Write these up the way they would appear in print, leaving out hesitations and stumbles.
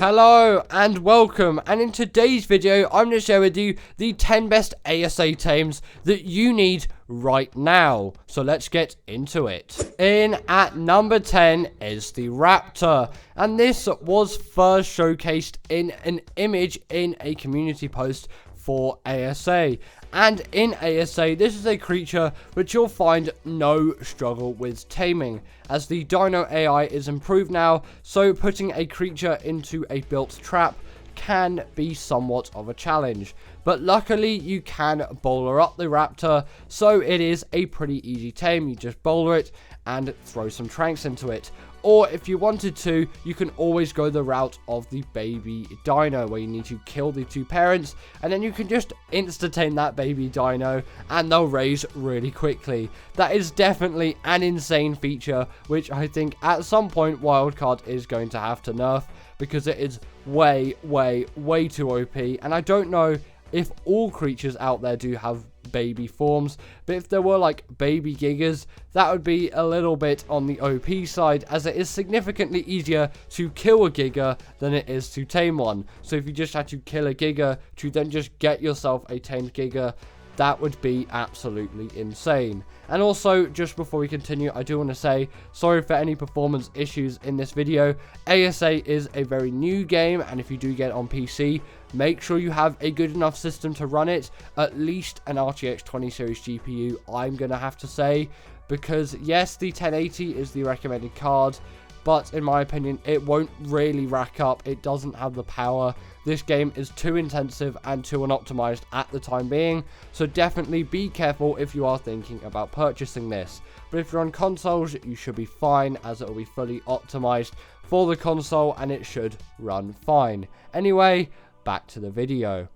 Hello and welcome, and in today's video I'm going to share with you the 10 best ASA Tames that you need right now. So let's get into it. In at number 10 is the Raptor, and this was first showcased in an image in a community post for ASA. And in ASA, this is a creature which you'll find no struggle with taming, as the Dino AI is improved now, so putting a creature into a built trap can be somewhat of a challenge. But luckily, you can bowler up the Raptor, so it is a pretty easy tame. You just bowler it and throw some tranks into it. Or if you wanted to, you can always go the route of the baby dino, where you need to kill the two parents, and then you can just insta-tame that baby dino, and they'll raise really quickly. That is definitely an insane feature, which I think at some point Wildcard is going to have to nerf, because it is way too OP, and I don't know if all creatures out there do have baby forms, but if there were like baby Gigas, that would be a little bit on the OP side, as it is significantly easier to kill a Giga than it is to tame one. So if you just had to kill a Giga to then just get yourself a tamed Giga, that would be absolutely insane. And also, just before we continue, I do want to say sorry for any performance issues in this video. ASA is a very new game, and if you do get it on PC, make sure you have a good enough system to run it, at least an RTX 20 series GPU, I'm going to have to say, because yes, the 1080 is the recommended card, but in my opinion, it won't really rack up. It doesn't have the power. This game is too intensive and too unoptimized at the time being, so definitely be careful if you are thinking about purchasing this. But if you're on consoles, you should be fine, as it will be fully optimized for the console and it should run fine. Anyway, back to the video.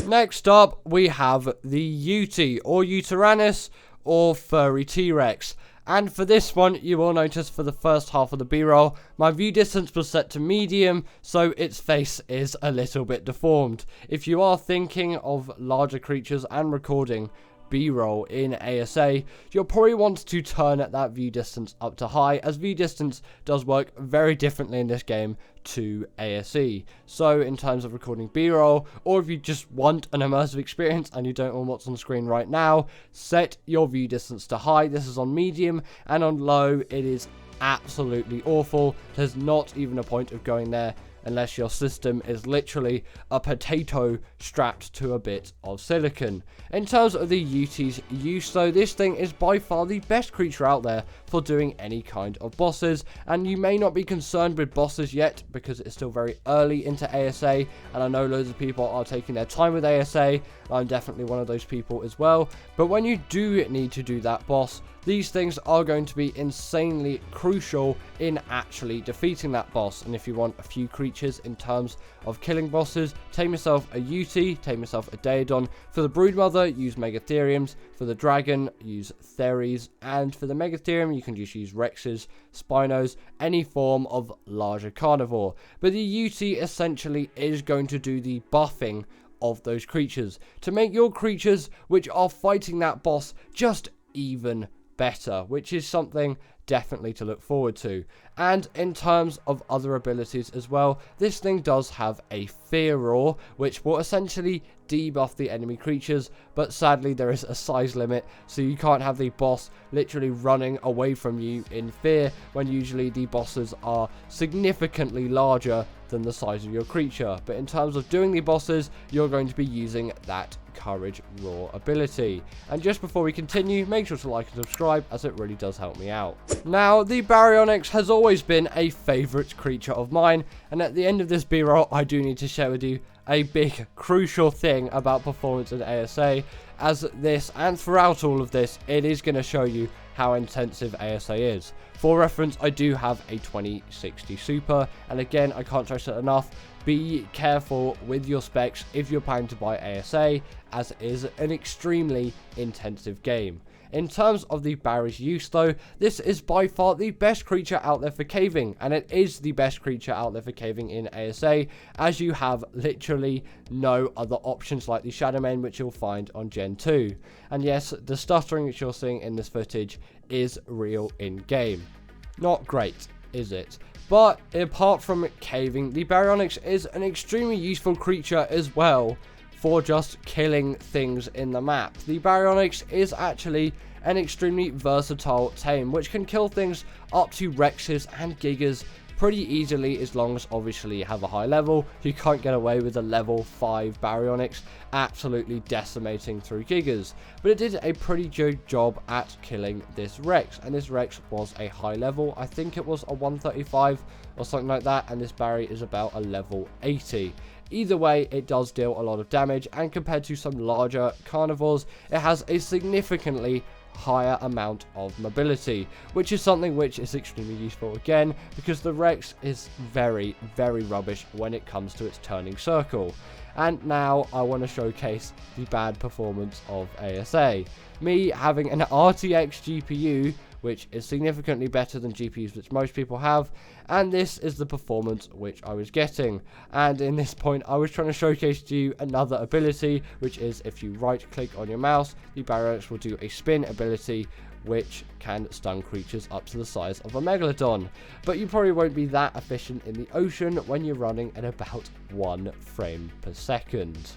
Next up, we have the Uti, or Uteranus, or furry T-Rex. And for this one, you will notice for the first half of the B-roll, my view distance was set to medium, so its face is a little bit deformed. If you are thinking of larger creatures and recording B-roll in ASA, you'll probably want to turn that view distance up to high, as view distance does work very differently in this game to ASE. So in terms of recording B-roll, or if you just want an immersive experience and you don't want what's on screen right now, set your view distance to high. This is on medium, and on low it is absolutely awful. There's not even a point of going there unless your system is literally a potato strapped to a bit of silicon. In terms of the UT's use though, this thing is by far the best creature out there for doing any kind of bosses, and you may not be concerned with bosses yet because it's still very early into ASA, and I know loads of people are taking their time with ASA. I'm definitely one of those people as well, but when you do need to do that boss, these things are going to be insanely crucial in actually defeating that boss. And if you want a few creatures in terms of killing bosses, tame yourself a Uti, tame yourself a Daedon. For the Broodmother, use Megatheriums. For the Dragon, use Theres. And for the Megatherium, you can just use Rexes, Spinos, any form of larger carnivore. But the Uti essentially is going to do the buffing of those creatures to make your creatures which are fighting that boss just even better, which is something definitely to look forward to. And in terms of other abilities as well, this thing does have a fear roar, which will essentially debuff the enemy creatures, but sadly there is a size limit, so you can't have the boss literally running away from you in fear, when usually the bosses are significantly larger than the size of your creature. But in terms of doing the bosses, you're going to be using that courage roar ability. And just before we continue, make sure to like and subscribe, as it really does help me out. Now, the Bionic has always been a favorite creature of mine, and at the end of this B-roll, I do need to share with you a big crucial thing about performance in ASA, as this and throughout all of this, it is going to show you how intensive ASA is. For reference, I do have a 2060 Super, and again, I can't stress it enough, be careful with your specs if you're planning to buy ASA, as it is an extremely intensive game. In terms of the Barry's use though, this is by far the best creature out there for caving, and it is the best creature out there for caving in ASA, as you have literally no other options like the Shadowmen, which you'll find on Gen 2. And yes, the stuttering which you're seeing in this footage is real in game. Not great, is it? But apart from caving, the Bionic is an extremely useful creature as well for just killing things in the map. The Bionic is actually an extremely versatile tame, which can kill things up to Rexes and Gigas pretty easily, as long as obviously you have a high level. You can't get away with a level 5 Baryonyx absolutely decimating through Gigas, but it did a pretty good job at killing this Rex, and this Rex was a high level. I think it was a 135 or something like that, and this Barry is about a level 80. Either way, it does deal a lot of damage, and compared to some larger carnivores, it has a significantly higher amount of mobility, which is something which is extremely useful again, because the Rex is very, very rubbish when it comes to its turning circle. And now I want to showcase the bad performance of ASA. Me having an RTX GPU, which is significantly better than GPUs which most people have, and this is the performance which I was getting. And in this point, I was trying to showcase to you another ability, which is if you right click on your mouse, the Baryonyx will do a spin ability, which can stun creatures up to the size of a megalodon. But you probably won't be that efficient in the ocean when you're running at about 1 frame per second.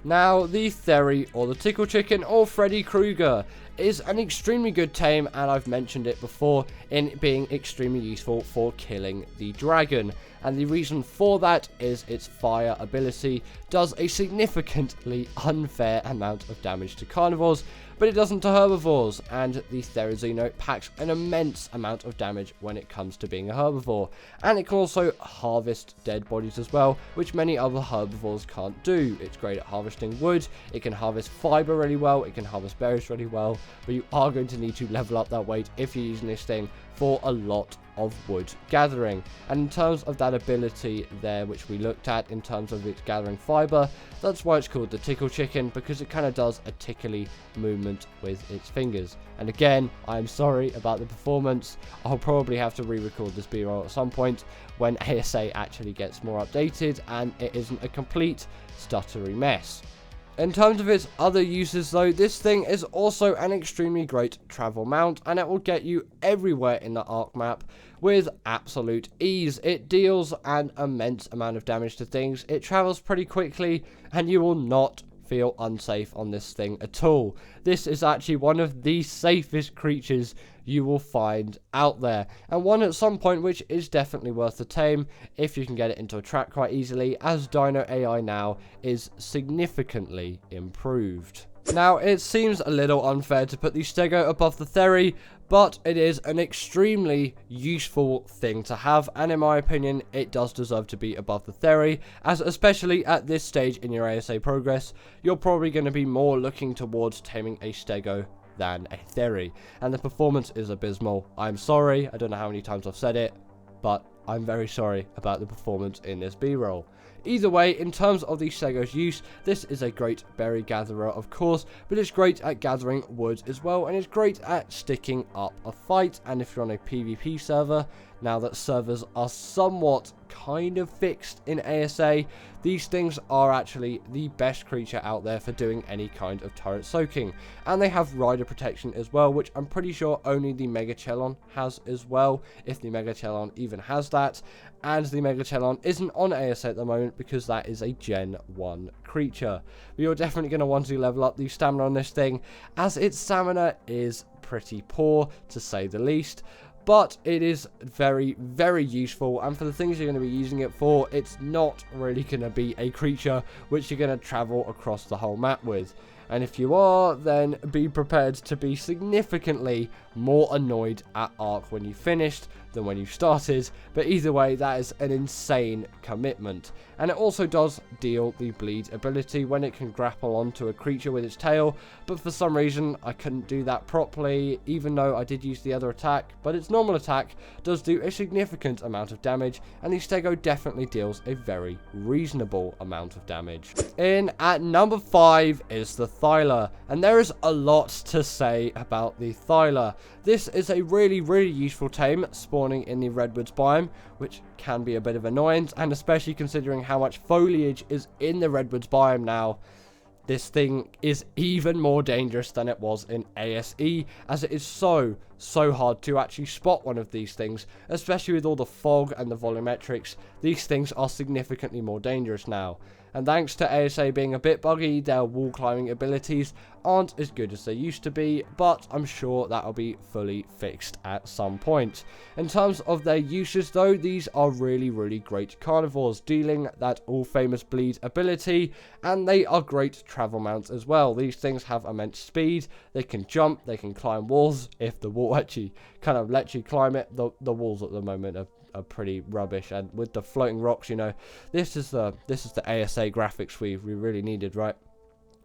Now, the Ther, or the Tickle Chicken, or Freddy Krueger, is an extremely good tame, and I've mentioned it before in being extremely useful for killing the dragon. And the reason for that is its fire ability does a significantly unfair amount of damage to carnivores, but it doesn't to herbivores, and the Therizino packs an immense amount of damage when it comes to being a herbivore. And it can also harvest dead bodies as well, which many other herbivores can't do. It's great at harvesting wood, it can harvest fiber really well, it can harvest berries really well, but you are going to need to level up that weight if you're using this thing for a lot of wood gathering. And in terms of that ability there, which we looked at in terms of its gathering fiber, that's why it's called the Tickle Chicken, because it kind of does a tickly movement with its fingers. And again, I'm sorry about the performance. I'll probably have to re-record this B-roll at some point when ASA actually gets more updated and it isn't a complete stuttery mess. In terms of its other uses though, this thing is also an extremely great travel mount, and it will get you everywhere in the Ark map with absolute ease. It deals an immense amount of damage to things, it travels pretty quickly, and you will not feel unsafe on this thing at all. This is actually one of the safest creatures you will find out there, and one at some point which is definitely worth the tame if you can get it into a track quite easily, as Dino AI now is significantly improved. Now, it seems a little unfair to put the Stego above the Ther, but it is an extremely useful thing to have, and in my opinion, it does deserve to be above the Ther, as especially at this stage in your ASA progress, you're probably going to be more looking towards taming a Stego than a Ther, and the performance is abysmal. I'm sorry, I don't know how many times I've said it, but I'm very sorry about the performance in this B-roll. Either way, in terms of the Stego's use, this is a great berry gatherer, of course, but it's great at gathering wood as well, and it's great at sticking up a fight. And if you're on a PvP server, now that servers are somewhat kind of fixed in ASA, these things are actually the best creature out there for doing any kind of turret soaking. And they have rider protection as well, which I'm pretty sure only the Megachelon has as well, if the Megachelon even has that. And the Megachelon isn't on ASA at the moment because that is a Gen 1 creature. But you're definitely going to want to level up the stamina on this thing, as its stamina is pretty poor, to say the least. But it is very, very useful, and for the things you're going to be using it for, it's not really going to be a creature which you're going to travel across the whole map with. And if you are, then be prepared to be significantly more annoyed at Ark when you finished than when you started. But either way, that is an insane commitment. And it also does deal the bleed ability when it can grapple onto a creature with its tail. But for some reason, I couldn't do that properly, even though I did use the other attack. But its normal attack does do a significant amount of damage, and the Stego definitely deals a very reasonable amount of damage. In at number 5 is the Thyla, and there is a lot to say about the Thyla. This is a really, really useful tame spawning in the Redwoods biome, which can be a bit of annoyance, and especially considering how much foliage is in the Redwoods biome now, this thing is even more dangerous than it was in ASE, as it is so so hard to actually spot one of these things, especially with all the fog and the volumetrics. These things are significantly more dangerous now. And thanks to ASA being a bit buggy, their wall climbing abilities aren't as good as they used to be, but I'm sure that'll be fully fixed at some point. In terms of their uses though, these are really great carnivores, dealing that all famous bleed ability, and they are great travel mounts as well. These things have immense speed, they can jump, they can climb walls, if the wall actually kind of lets you climb it. The walls at the moment are pretty rubbish, and with the floating rocks, you know, this is the ASA graphics we really needed, right?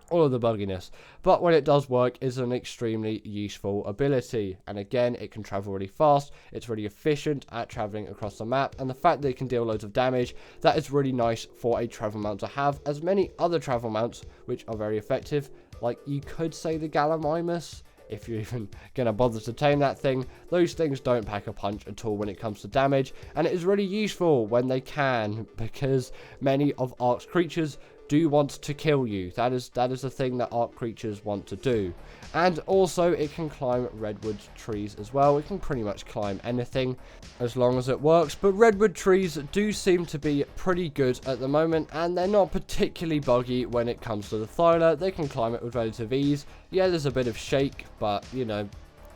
All of the bugginess, but when it does work, is an extremely useful ability. And again, it can travel really fast, it's really efficient at traveling across the map, and the fact that it can deal loads of damage, that is really nice for a travel mount to have, as many other travel mounts which are very effective, like you could say the Gallimimus, if you're even gonna bother to tame that thing. Those things don't pack a punch at all when it comes to damage, and it is really useful when they can, because many of Ark's creatures do want to kill you. That is the thing that Ark creatures want to do. And also, it can climb redwood trees as well. It can pretty much climb anything as long as it works, but redwood trees do seem to be pretty good at the moment, and they're not particularly buggy when it comes to the Thyla. They can climb it with relative ease. Yeah, there's a bit of shake, but you know,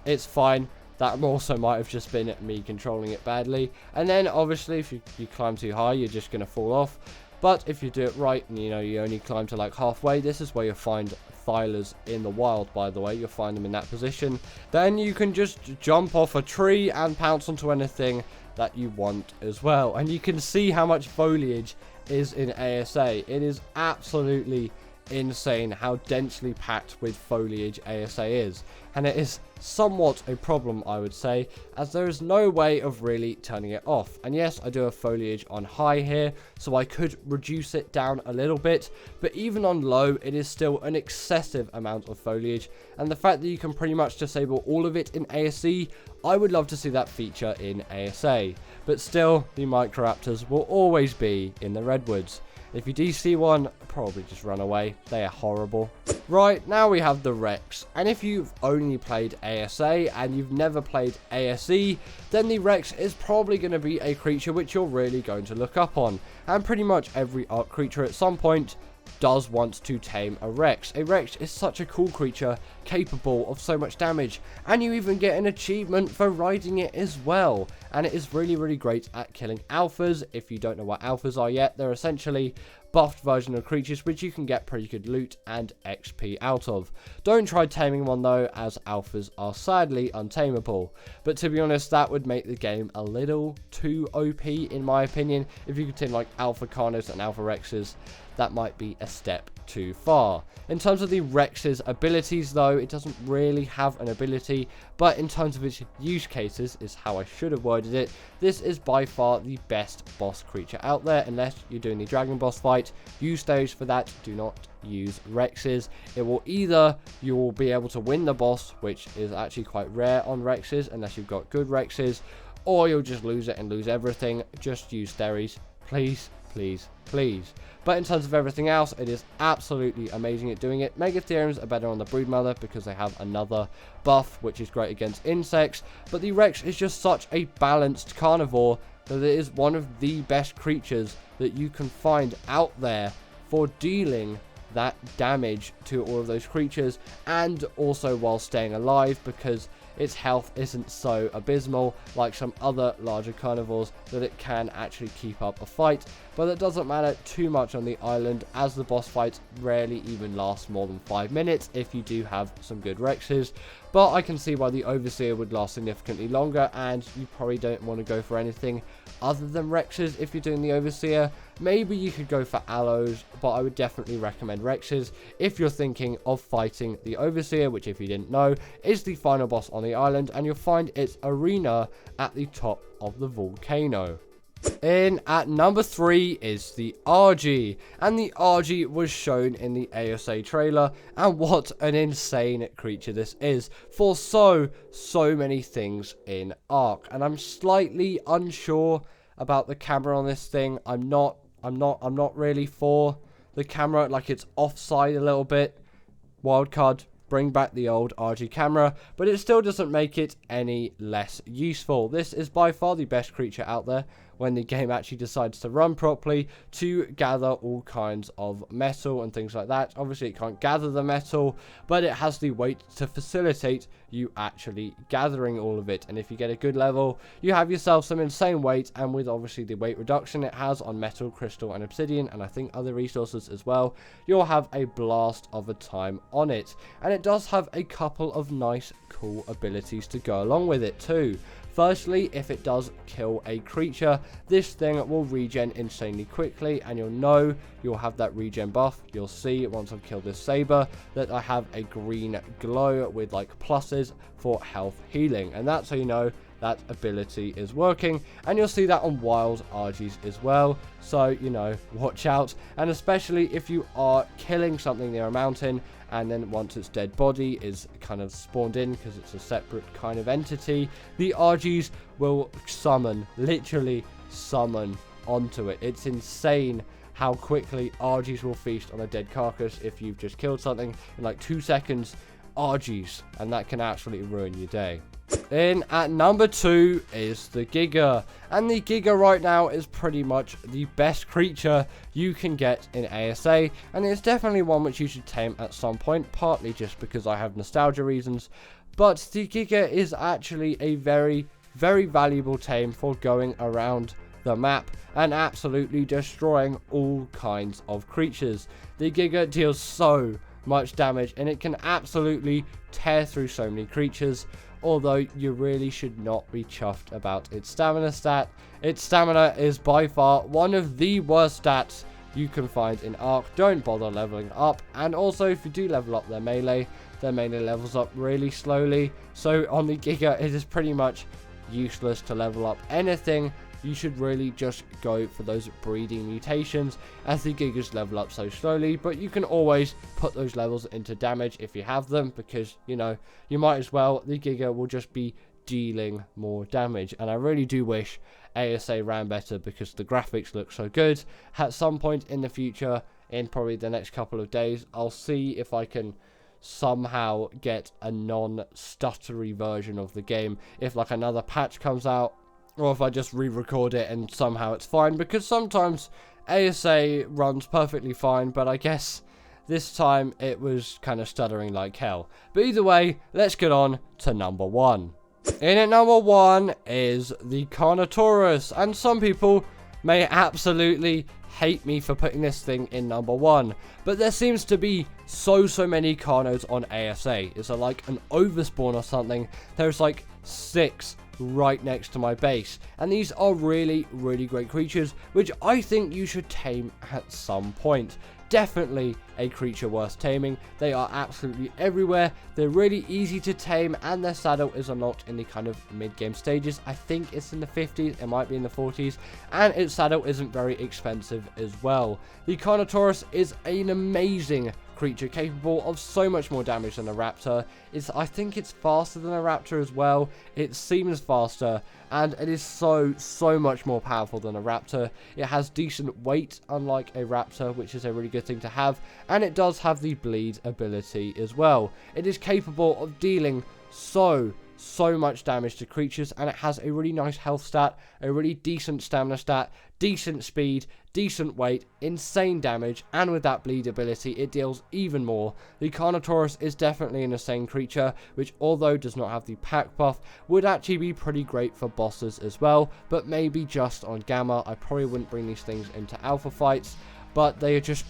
it's fine. That also might have just been me controlling it badly. And then obviously, if you climb too high, you're just going to fall off. But if you do it right, and you know, you only climb to like halfway, this is where you'll find Thylas in the wild, by the way. You'll find them in that position. Then you can just jump off a tree and pounce onto anything that you want as well. And you can see how much foliage is in ASA. It is absolutely insane how densely packed with foliage ASA is, and it is somewhat a problem, I would say, as there is no way of really turning it off. And yes, I do have foliage on high here, so I could reduce it down a little bit, but even on low, it is still an excessive amount of foliage, and the fact that you can pretty much disable all of it in ASE, I would love to see that feature in ASA. But still, the Microraptors will always be in the redwoods. If you do see one, probably just run away. They are horrible. Right, now we have the Rex. And if you've only played ASA and you've never played ASE, then the Rex is probably going to be a creature which you're really going to look up on. And pretty much every Ark creature at some point does want to tame a Rex. A Rex is such a cool creature, capable of so much damage, and you even get an achievement for riding it as well. And it is really great at killing alphas. If you don't know what alphas are yet, they're essentially buffed version of creatures which you can get pretty good loot and XP out of. Don't try taming one though, as alphas are sadly untamable. But to be honest, that would make the game a little too OP in my opinion. If you could tame like Alpha Carnos and Alpha Rexes, that might be a step too far. In terms of the Rex's abilities though, it doesn't really have an ability, but in terms of its use cases, is how I should have worded it, this is by far the best boss creature out there. Unless you're doing the dragon boss fight, use those for that, do not use Rexes. It will either, you will be able to win the boss, which is actually quite rare on Rexes unless you've got good Rexes, or you'll just lose it and lose everything. Just use Theres, please. But in terms of everything else, it is absolutely amazing at doing it. Megatheriums are better on the Broodmother because they have another buff, which is great against insects. But the Rex is just such a balanced carnivore that it is one of the best creatures that you can find out there for dealing that damage to all of those creatures, and also while staying alive, because its health isn't so abysmal like some other larger carnivores that it can actually keep up a fight. But it doesn't matter too much on the island, as the boss fights rarely even last more than 5 minutes if you do have some good Rexes. But I can see why the Overseer would last significantly longer, and you probably don't want to go for anything other than Rexes if you're doing the Overseer. Maybe you could go for Aloes, but I would definitely recommend Rexes if you're thinking of fighting the Overseer, which, if you didn't know, is the final boss on the island, and you'll find its arena at the top of the volcano. In at number 3 is the RG, and the RG was shown in the ASA trailer, and what an insane creature this is for so many things in Ark. And I'm slightly unsure about the camera on this thing. I'm not really for the camera, like it's offside a little bit. Wildcard, bring back the old RG camera, but it still doesn't make it any less useful. This is by far the best creature out there when the game actually decides to run properly, to gather all kinds of metal and things like that. Obviously it can't gather the metal, but it has the weight to facilitate you actually gathering all of it. And if you get a good level, you have yourself some insane weight, and with obviously the weight reduction it has on metal, crystal and obsidian, and I think other resources as well, you'll have a blast of a time on it. And it does have a couple of nice cool abilities to go along with it too. Firstly, if it does kill a creature, this thing will regen insanely quickly, and you'll have that regen buff. You'll see once I've killed this saber that I have a green glow with like pluses for health healing, and that's how you know that ability is working. And you'll see that on wild RGs as well, so watch out. And especially if you are killing something near a mountain, and then once its dead body is kind of spawned in, because it's a separate kind of entity, the RGs will literally summon onto it. It's insane how quickly RGs will feast on a dead carcass if you've just killed something in like 2 seconds. RGs, and that can absolutely ruin your day. In at number 2 is the Giga, and the Giga right now is pretty much the best creature you can get in ASA, and it's definitely one which you should tame at some point, partly just because I have nostalgia reasons. But the Giga is actually a very, very valuable tame for going around the map and absolutely destroying all kinds of creatures. The Giga deals so much damage, and it can absolutely tear through so many creatures, although you really should not be chuffed about its stamina stat. Its stamina is by far one of the worst stats you can find in Ark. Don't bother leveling up, and also if you do level up their melee levels up really slowly, so on the Giga it is pretty much useless to level up anything. You should really just go for those breeding mutations, as the Gigas level up so slowly, but you can always put those levels into damage if you have them, because you might as well. The Giga will just be dealing more damage, and I really do wish ASA ran better because the graphics look so good. At some point in the future, in probably the next couple of days, I'll see if I can somehow get a non-stuttery version of the game, if like another patch comes out, or if I just re-record it and somehow it's fine, because sometimes ASA runs perfectly fine, but I guess this time it was kind of stuttering like hell. But either way, let's get on to number 1. In at number 1 is the Carnotaurus, and some people may absolutely hate me for putting this thing in number 1, but there seems to be so many Carnos on ASA. It's like an overspawn or something. There's like 6 right next to my base, and these are really great creatures which I think you should tame at some point. Definitely a creature worth taming. They are absolutely everywhere. They're really easy to tame, and their saddle is unlocked in the kind of mid-game stages. I think it's in the 50s, it might be in the 40s, and its saddle isn't very expensive as well. The Carnotaurus is an amazing creature, capable of so much more damage than a Raptor. I think it's faster than a Raptor as well. It seems faster, and it is so much more powerful than a Raptor. It has decent weight, unlike a Raptor, which is a really good thing to have, and it does have the bleed ability as well. It is capable of dealing so much damage to creatures, and it has a really nice health stat, a really decent stamina stat, decent speed, decent weight, insane damage, and with that bleed ability it deals even more. The Carnotaurus is definitely an insane creature, which although does not have the pack buff, would actually be pretty great for bosses as well, but maybe just on Gamma. I probably wouldn't bring these things into alpha fights, but they're just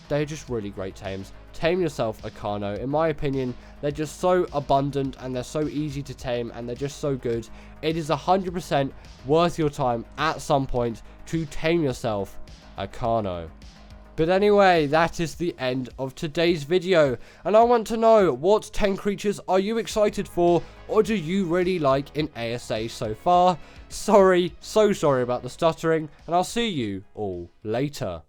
really great tames. Tame yourself a Carno. In my opinion, they're just so abundant, and they're so easy to tame, and they're just so good. It is 100% worth your time at some point to tame yourself a Carno. But anyway, that is the end of today's video, and I want to know, what 10 creatures are you excited for, or do you really like in ASA so far? So sorry about the stuttering, and I'll see you all later.